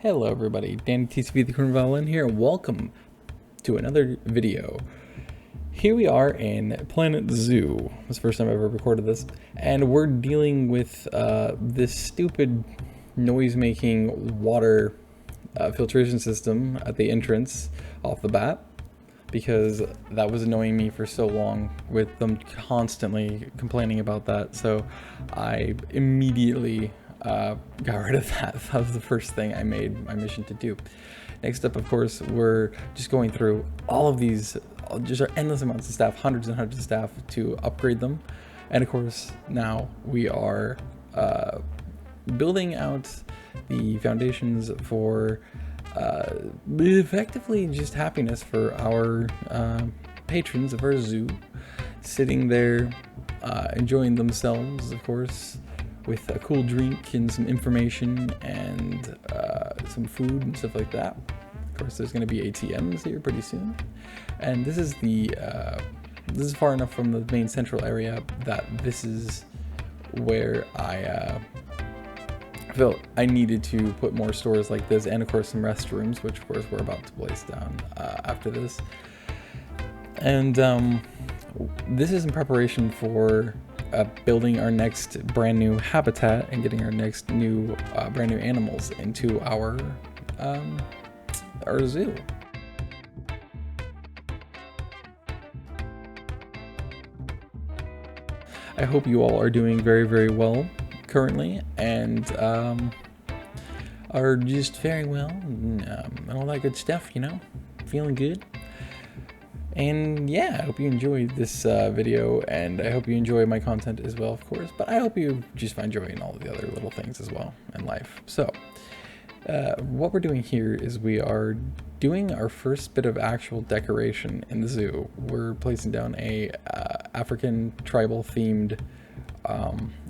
Hello everybody, Danny TCV TheCriminalViolin here, and welcome to another video. Here we are in Planet Zoo. It's the first time I've ever recorded this, and we're dealing with this stupid noise-making water filtration system at the entrance off the bat, because that was annoying me for so long with them constantly complaining about that, so I immediately got rid of that. That was the first thing I made my mission to do. Next up, of course, we're just going through all of these, just our endless amounts of staff, hundreds and hundreds of staff to upgrade them. And of course, now we are building out the foundations for effectively just happiness for our patrons of our zoo, sitting there enjoying themselves, of course, with a cool drink and some information and some food and stuff like that. Of course, there's going to be ATMs here pretty soon, and this is far enough from the main central area that this is where I felt I needed to put more stores like this, and of course some restrooms, which of course we're about to place down after this. And this is in preparation for building our next brand new habitat and getting our next new brand new animals into our zoo. I hope you all are doing very, very well currently, and are just faring well, and all that good stuff, you know, feeling good. And yeah, I hope you enjoyed this video, and I hope you enjoy my content as well, of course, but I hope you just find joy in all the other little things as well in life. So what we're doing here is we are doing our first bit of actual decoration in the zoo. We're placing down a African tribal themed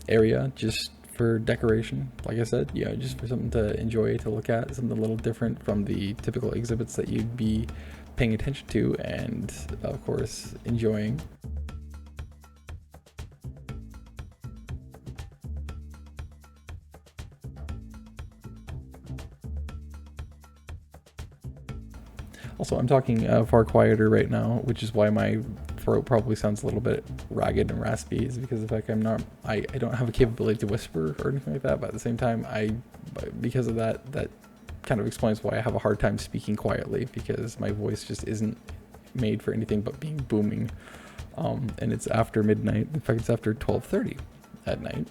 area just for decoration, like I said, you know, just for something to enjoy, to look at, something a little different from the typical exhibits that you'd be paying attention to and of course enjoying. Also, I'm talking far quieter right now, which is why my throat probably sounds a little bit ragged and raspy, is because of the fact I don't have a capability to whisper or anything like that, but at the same time, because of that kind of explains why I have a hard time speaking quietly, because my voice just isn't made for anything but being booming. And it's after midnight. In fact, it's after 12:30 at night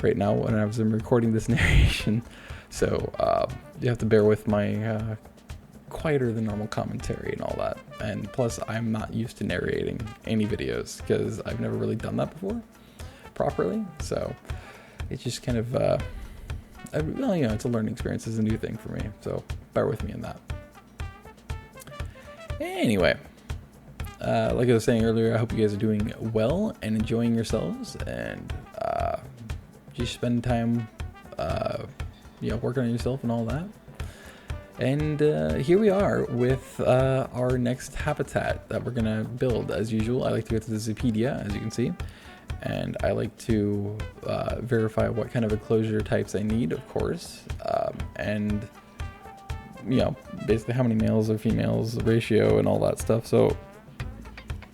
right now when I was recording this narration, so you have to bear with my quieter than normal commentary and all that. And plus, I'm not used to narrating any videos because I've never really done that before properly, so it's just kind of well, you know, it's a learning experience. It's a new thing for me, so bear with me in that. Anyway, like I was saying earlier, I hope you guys are doing well and enjoying yourselves, and just spend time, you know, working on yourself and all that. And here we are with our next habitat that we're gonna build. As usual, I like to go to the Zoopedia, as you can see, and I like to verify what kind of enclosure types I need, of course, and you know, basically how many males or females, the ratio and all that stuff. So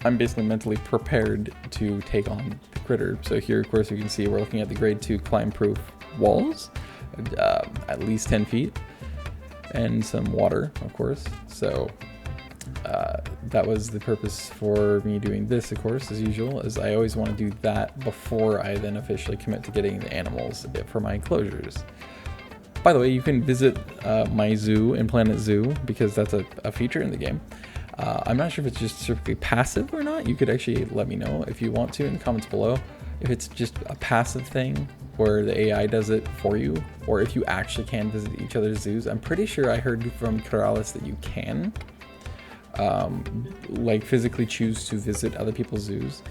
I'm basically mentally prepared to take on the critter. So here, of course, you can see we're looking at the grade 2 climb-proof walls, at least 10 feet, and some water, of course. So that was the purpose for me doing this, of course, as usual, is I always want to do that before I then officially commit to getting the animals for my enclosures. By the way, you can visit my zoo in Planet Zoo, because that's a feature in the game. I'm not sure if it's just strictly passive or not. You could actually let me know if you want to in the comments below, if it's just a passive thing where the AI does it for you, or if you actually can visit each other's zoos. I'm pretty sure I heard from Harass that you can, like physically choose to visit other people's zoos,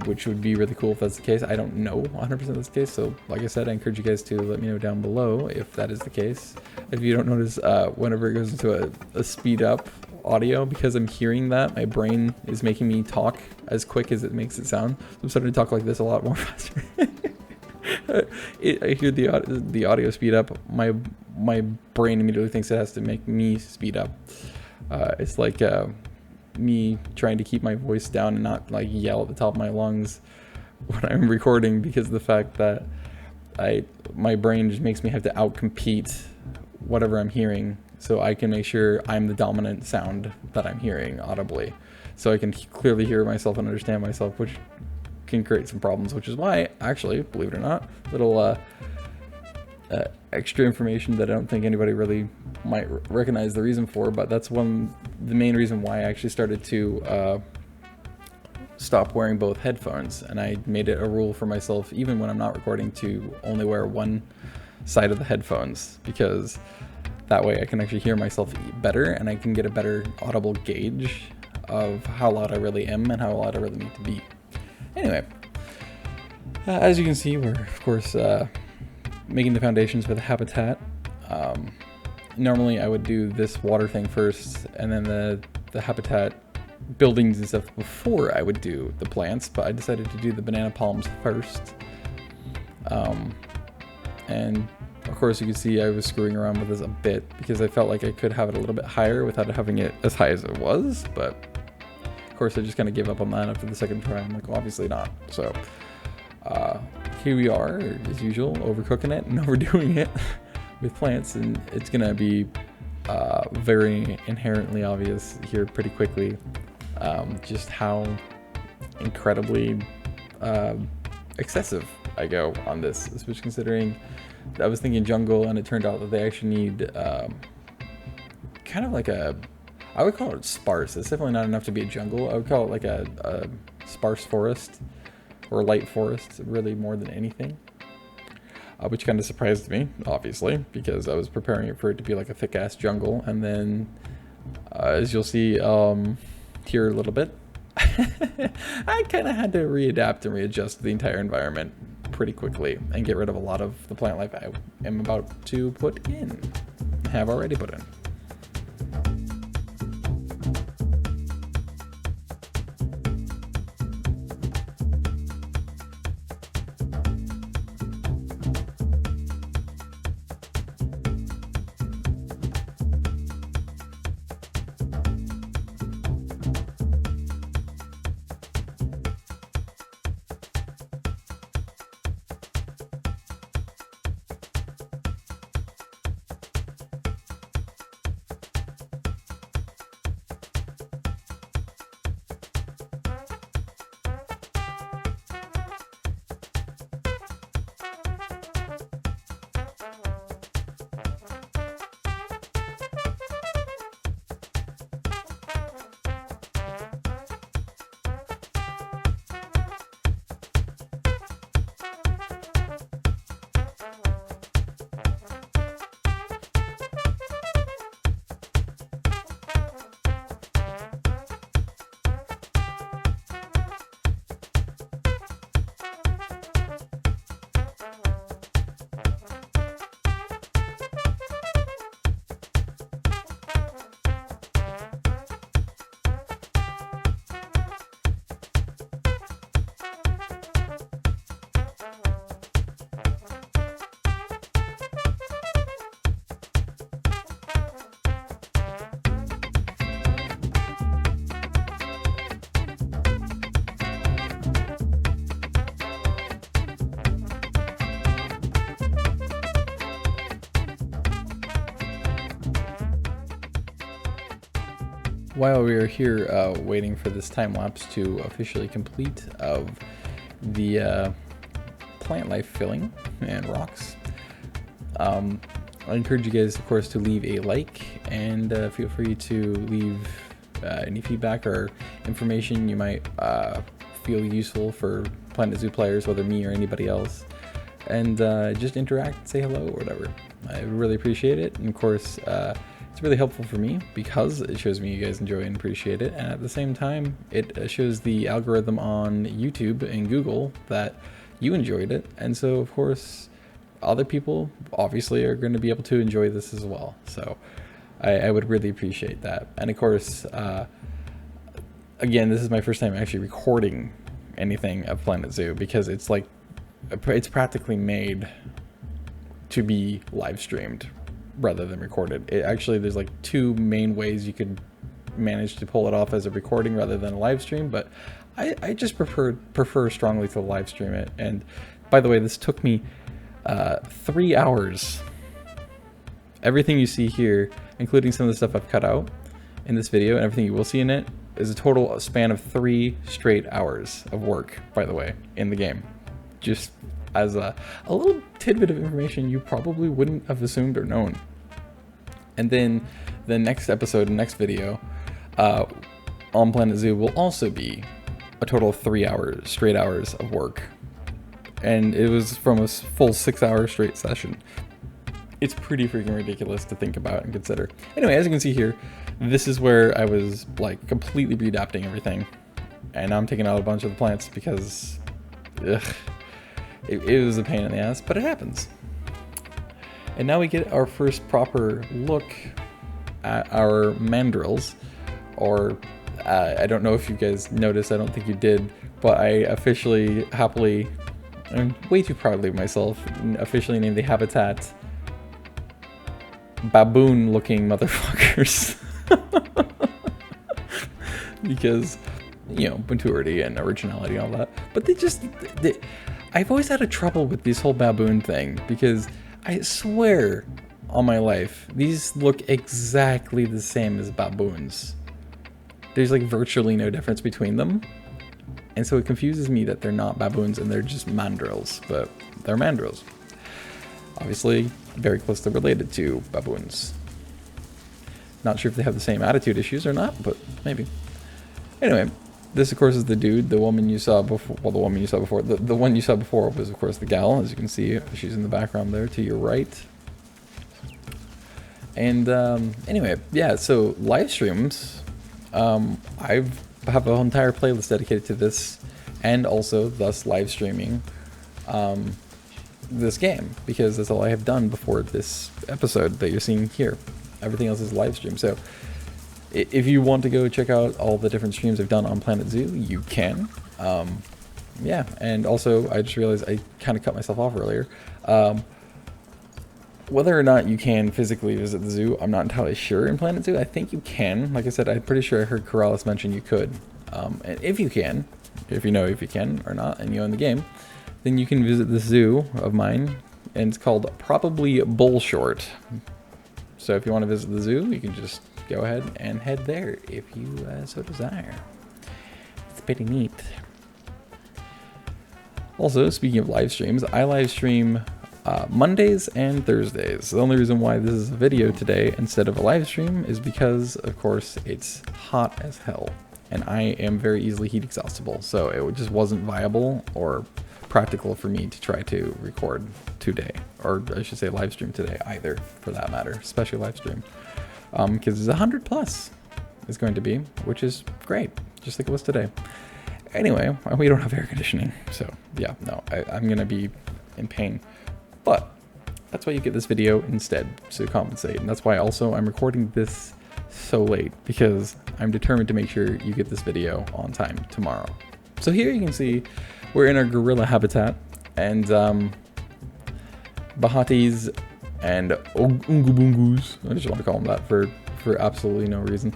which would be really cool if that's the case. I don't know 100% that's the case, so like I said, I encourage you guys to let me know down below if that is the case. If you don't notice, whenever it goes into a speed up audio, because I'm hearing that, my brain is making me talk as quick as it makes it sound, so I'm starting to talk like this a lot more faster. I hear the audio speed up, my my brain immediately thinks it has to make me speed up. It's like me trying to keep my voice down and not like yell at the top of my lungs when I'm recording, because of the fact that my brain just makes me have to outcompete whatever I'm hearing, so I can make sure I'm the dominant sound that I'm hearing audibly, so I can clearly hear myself and understand myself, which can create some problems, which is why, actually, believe it or not, little extra information that I don't think anybody really might recognize the reason for, but that's the main reason why I actually started to stop wearing both headphones, and I made it a rule for myself, even when I'm not recording, to only wear one side of the headphones, because that way I can actually hear myself better, and I can get a better audible gauge of how loud I really am and how loud I really need to be. Anyway, as you can see, we're of course making the foundations for the habitat. Normally I would do this water thing first, and then the habitat buildings and stuff before I would do the plants, but I decided to do the banana palms first. And of course you can see I was screwing around with this a bit, because I felt like I could have it a little bit higher without having it as high as it was, but of course I just kind of gave up on that after the second try. I'm like, well, obviously not. So here we are, as usual, overcooking it and overdoing it with plants, and it's gonna be very inherently obvious here pretty quickly just how incredibly excessive I go on this, especially considering I was thinking jungle, and it turned out that they actually need kind of like I would call it sparse. It's definitely not enough to be a jungle. I would call it like a sparse forest, or light forest, really, more than anything. Which kind of surprised me, obviously, because I was preparing it for it to be like a thick-ass jungle, and then, as you'll see here a little bit, I kind of had to readapt and readjust the entire environment pretty quickly, and get rid of a lot of the plant life I am about to put in, have already put in. While we are here waiting for this time lapse to officially complete of the plant life filling and rocks, I encourage you guys, of course, to leave a like, and feel free to leave any feedback or information you might feel useful for Planet Zoo players, whether me or anybody else, and just interact, say hello or whatever. I really appreciate it, and of course it's really helpful for me because it shows me you guys enjoy and appreciate it, and at the same time it shows the algorithm on YouTube and Google that you enjoyed it, and so of course other people obviously are going to be able to enjoy this as well. So I would really appreciate that. And of course again, this is my first time actually recording anything of Planet Zoo, because it's like it's practically made to be live streamed rather than recorded. It actually, there's like two main ways you could manage to pull it off as a recording rather than a live stream, but I just prefer strongly to live stream it. And by the way, this took me 3 hours. Everything you see here, including some of the stuff I've cut out in this video and everything you will see in it, is a total span of 3 straight hours of work, by the way, in the game. Just as a little tidbit of information you probably wouldn't have assumed or known. And then the next episode, next video, on Planet Zoo will also be a total of 3 hours, straight hours of work. And it was from a full 6 hour straight session. It's pretty freaking ridiculous to think about and consider. Anyway, as you can see here, this is where I was like completely readapting everything. And now I'm taking out a bunch of the plants because it was a pain in the ass, but it happens. And now we get our first proper look at our Mandrels, or I don't know if you guys noticed, I don't think you did, but I officially, happily, and way too proudly of myself, officially named the Habitat baboon looking motherfuckers. Because, you know, maturity and originality and all that. But I've always had a trouble with this whole baboon thing, because I swear on my life, these look exactly the same as baboons. There's like virtually no difference between them. And so it confuses me that they're not baboons and they're just mandrels, but they're mandrels. Obviously, very closely related to baboons. Not sure if they have the same attitude issues or not, but maybe. Anyway, this of course is the dude. The woman you saw before, well, the woman you saw before, the one you saw before was of course the gal. As you can see, she's in the background there to your right. And anyway, yeah, so live streams, I have an entire playlist dedicated to this, and also thus live streaming this game, because that's all I have done before this episode that you're seeing here. Everything else is live stream. So if you want to go check out all the different streams I've done on Planet Zoo, you can. Yeah, and also I just realized I kind of cut myself off earlier. Whether or not you can physically visit the zoo, I'm not entirely sure in Planet Zoo. I think you can. Like I said, I'm pretty sure I heard Harass mention you could. And if you can, if you know if you can or not, and you own the game, then you can visit the zoo of mine, and it's called Probably Bullshort. So if you want to visit the zoo, you can just go ahead and head there if you so desire. It's pretty neat. Also, speaking of live streams, I live stream Mondays and Thursdays. The only reason why this is a video today instead of a live stream is because, of course, it's hot as hell, and I am very easily heat exhaustible, so it just wasn't viable or practical for me to try to record today, or I should say live stream today either, for that matter, especially live stream, because it's 100 plus is going to be, which is great, just like it was today. Anyway, we don't have air conditioning, so yeah, no, I'm gonna be in pain. But that's why you get this video instead, to compensate. And that's why also I'm recording this so late, because I'm determined to make sure you get this video on time tomorrow. So here you can see we're in our Guerrilla Habitat, and Bahatis and Ungubungus. I just want to call them that for absolutely no reason.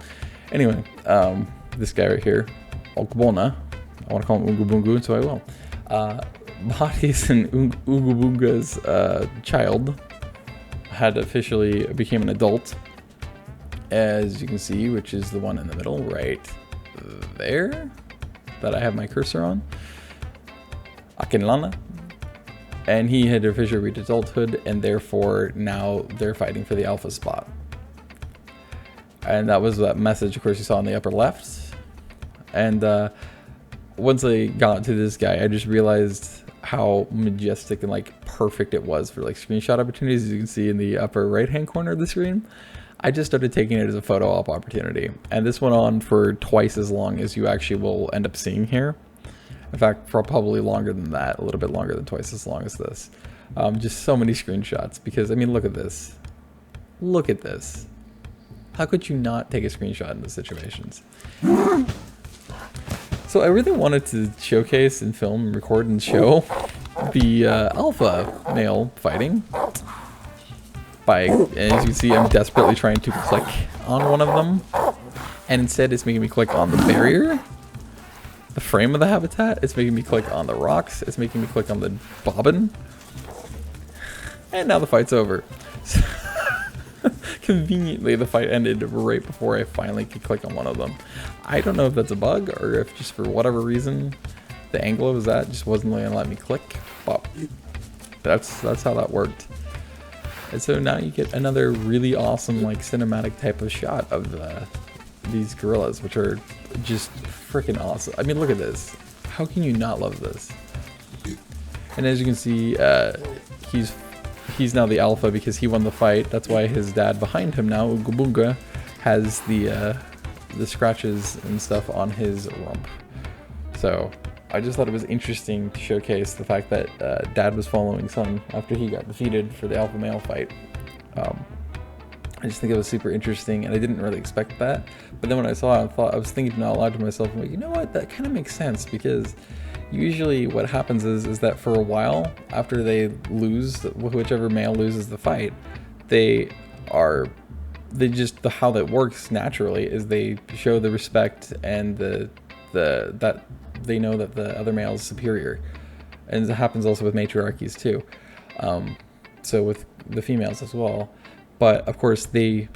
Anyway, this guy right here, Okbona. I want to call him Ungubungu, so I will. Bahatis and Ungubunga's child had officially became an adult, as you can see, which is the one in the middle right there that I have my cursor on, Akinlana. And he had officially reached adulthood, and therefore now they're fighting for the alpha spot. And that was that message, of course, you saw on the upper left. And once I got to this guy, I just realized how majestic and like perfect it was for like screenshot opportunities. As you can see in the upper right hand corner of the screen, I just started taking it as a photo op opportunity, and this went on for twice as long as you actually will end up seeing here. In fact, probably longer than that, a little bit longer than twice as long as this. Just so many screenshots, because I mean, look at this. Look at this. How could you not take a screenshot in those situations? So I really wanted to showcase and film, record and show the alpha male fighting. by, and as you can see, I'm desperately trying to click on one of them, and instead it's making me click on the barrier, the frame of the habitat. It's making me click on the rocks. It's making me click on the bobbin, and now the fight's over. Conveniently, the fight ended right before I finally could click on one of them. I don't know if that's a bug or if just for whatever reason the angle I was at just wasn't going to let me click, but that's how that worked. And so now you get another really awesome like cinematic type of shot of these gorillas, which are just freaking awesome. I mean, look at this. How can you not love this? And as you can see, he's now the alpha because he won the fight. That's why his dad behind him now, Ubunga, has the scratches and stuff on his rump. So I just thought it was interesting to showcase the fact that dad was following son after he got defeated for the alpha male fight. I just think it was super interesting, and I didn't really expect that. But then when I saw it, I was thinking out loud to myself, I'm like, you know what, that kind of makes sense, because usually what happens is that for a while after they lose, whichever male loses the fight, how that works naturally is they show the respect and that they know that the other male is superior. And it happens also with matriarchies too, so with the females as well. But of course they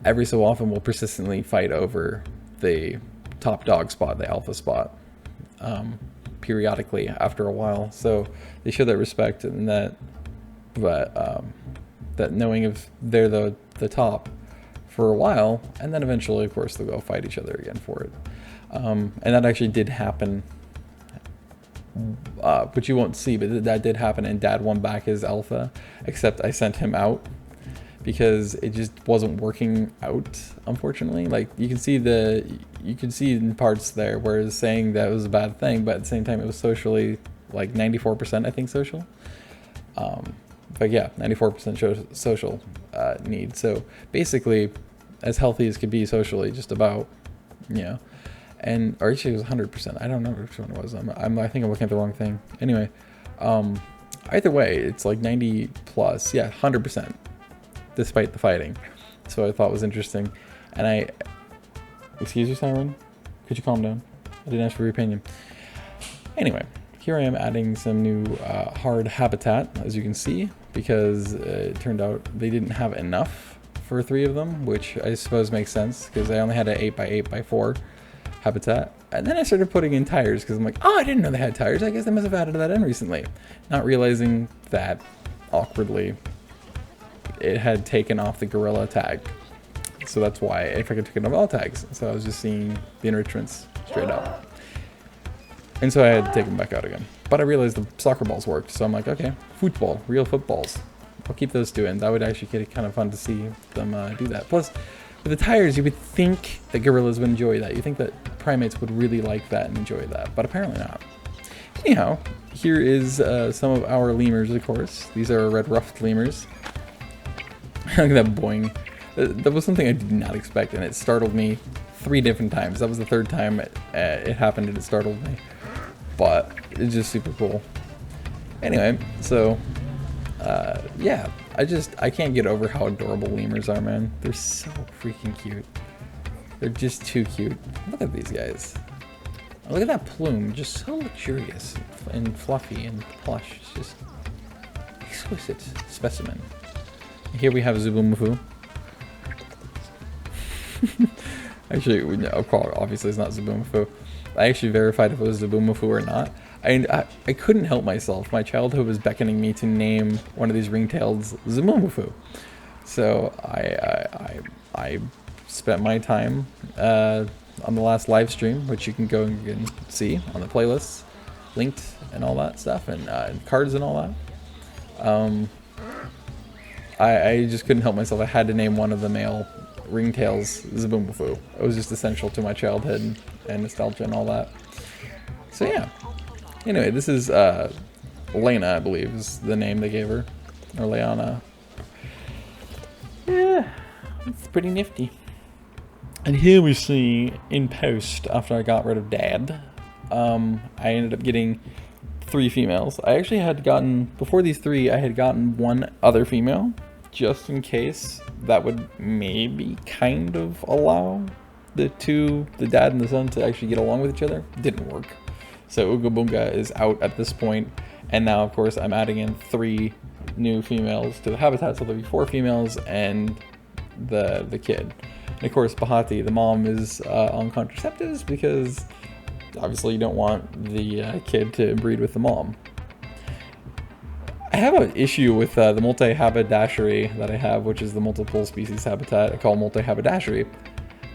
every so often will persistently fight over the top dog spot, the alpha spot, periodically after a while. So they show that respect and that knowing if they're the top for a while, and then eventually of course they'll go fight each other again for it. And that actually did happen, but you won't see, but that did happen, and dad won back his alpha, except I sent him out because it just wasn't working out, unfortunately. Like you can see in parts there where it's saying that it was a bad thing, but at the same time it was socially like 94% I think social. But yeah, 94% social need. So basically as healthy as could be socially, just about, you know. And or actually it was 100%. I don't know which one it was. I think I'm looking at the wrong thing. Anyway, either way, it's like 90 plus. Yeah, 100%, despite the fighting. So I thought was interesting. And excuse you, Siren? Could you calm down? I didn't ask for your opinion. Anyway, here I am adding some new hard habitat, as you can see, because it turned out they didn't have enough for 3 of them, which I suppose makes sense because I only had an 8x8x4 habitat. And then I started putting in tires because I'm like, oh, I didn't know they had tires. I guess they must have added that in recently. Not realizing that awkwardly it had taken off the gorilla tag. So that's why I took it off all tags. So I was just seeing the enrichments straight up. And so I had to take them back out again. But I realized the soccer balls worked. So I'm like, okay, football, real footballs. I'll keep those 2 in. That would actually get kind of fun to see them do that. Plus, with the tires, you would think that gorillas would enjoy that. You think that primates would really like that and enjoy that, but apparently not. Anyhow, here is some of our lemurs, of course. These are red ruffed lemurs. Look at that boing. That was something I did not expect, and it startled me 3 different times. That was the 3rd time it happened and it startled me. But it's just super cool. Anyway, so yeah, I can't get over how adorable lemurs are, man. They're so freaking cute. They're just too cute. Look at these guys. Look at that plume, just so luxurious and fluffy and plush. It's just exquisite specimen. Here we have Zubumafu. Actually, obviously it's not Zubumafu. I actually verified if it was Zubumafu or not. I couldn't help myself. My childhood was beckoning me to name one of these ringtails Zubumafu. So I spent my time on the last live stream, which you can go and see on the playlists, linked and all that stuff, and cards and all that. I just couldn't help myself. I had to name one of the male ringtails Zubumafu. It was just essential to my childhood and nostalgia and all that. So yeah. Anyway, this is Lena, I believe, is the name they gave her. Or Leana. Yeah, it's pretty nifty. And here we see, in post, after I got rid of Dad, I ended up getting 3 females. I actually had gotten, before these 3, I had gotten 1 other female. just in case, that would maybe kind of allow the dad and the son, to actually get along with each other. Didn't work. So Ooga Boonga is out at this point, and now of course I'm adding in 3 new females to the habitat, so there'll be 4 females and the kid. And of course Bahati, the mom, is on contraceptives because obviously you don't want the kid to breed with the mom. I have an issue with the multi-haberdashery that I have, which is the multiple species habitat I call multi-haberdashery,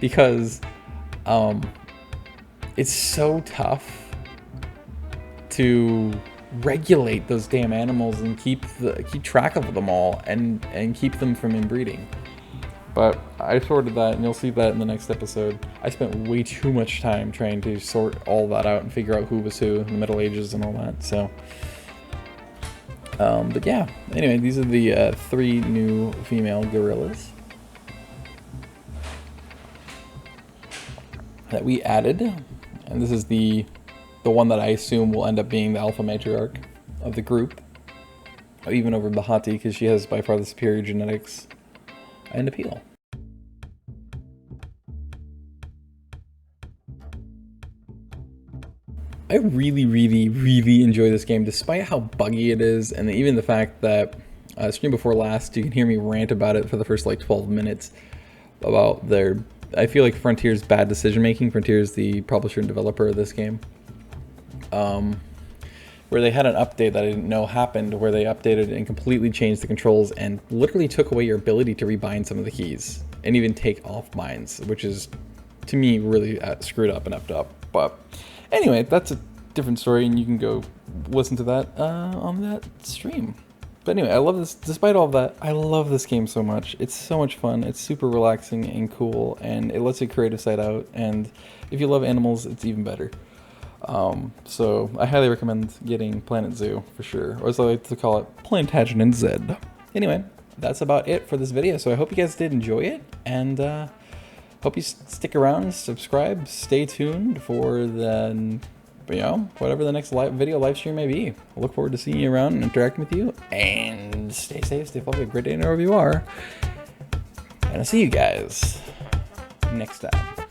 because it's so tough to regulate those damn animals and keep track of them all and keep them from inbreeding. But I sorted that, and you'll see that in the next episode. I spent way too much time trying to sort all that out and figure out who was who in the Middle Ages and all that. So, but yeah. Anyway, these are the 3 new female gorillas that we added, and this is the one that I assume will end up being the alpha matriarch of the group, even over Bahati, because she has by far the superior genetics and appeal. I really, really, really enjoy this game, despite how buggy it is, and even the fact that stream before last, you can hear me rant about it for the first like 12 minutes about their, I feel like Frontier's bad decision making. Frontier's the publisher and developer of this game. Where they had an update that I didn't know happened, where they updated and completely changed the controls and literally took away your ability to rebind some of the keys and even take off binds, which is, to me, really screwed up and effed up. But anyway, that's a different story, and you can go listen to that on that stream. But anyway, I love this. Despite all of that, I love this game so much. It's so much fun. It's super relaxing and cool, and it lets your creative side out. And if you love animals, it's even better. So I highly recommend getting Planet Zoo for sure, or as I like to call it, Plantagenet Z. Anyway, that's about it for this video. So I hope you guys did enjoy it, and hope you stick around, subscribe, stay tuned for the, whatever the next live stream may be. I look forward to seeing you around and interacting with you, and stay safe, stay fluffy, have a great day wherever you are, and I'll see you guys next time.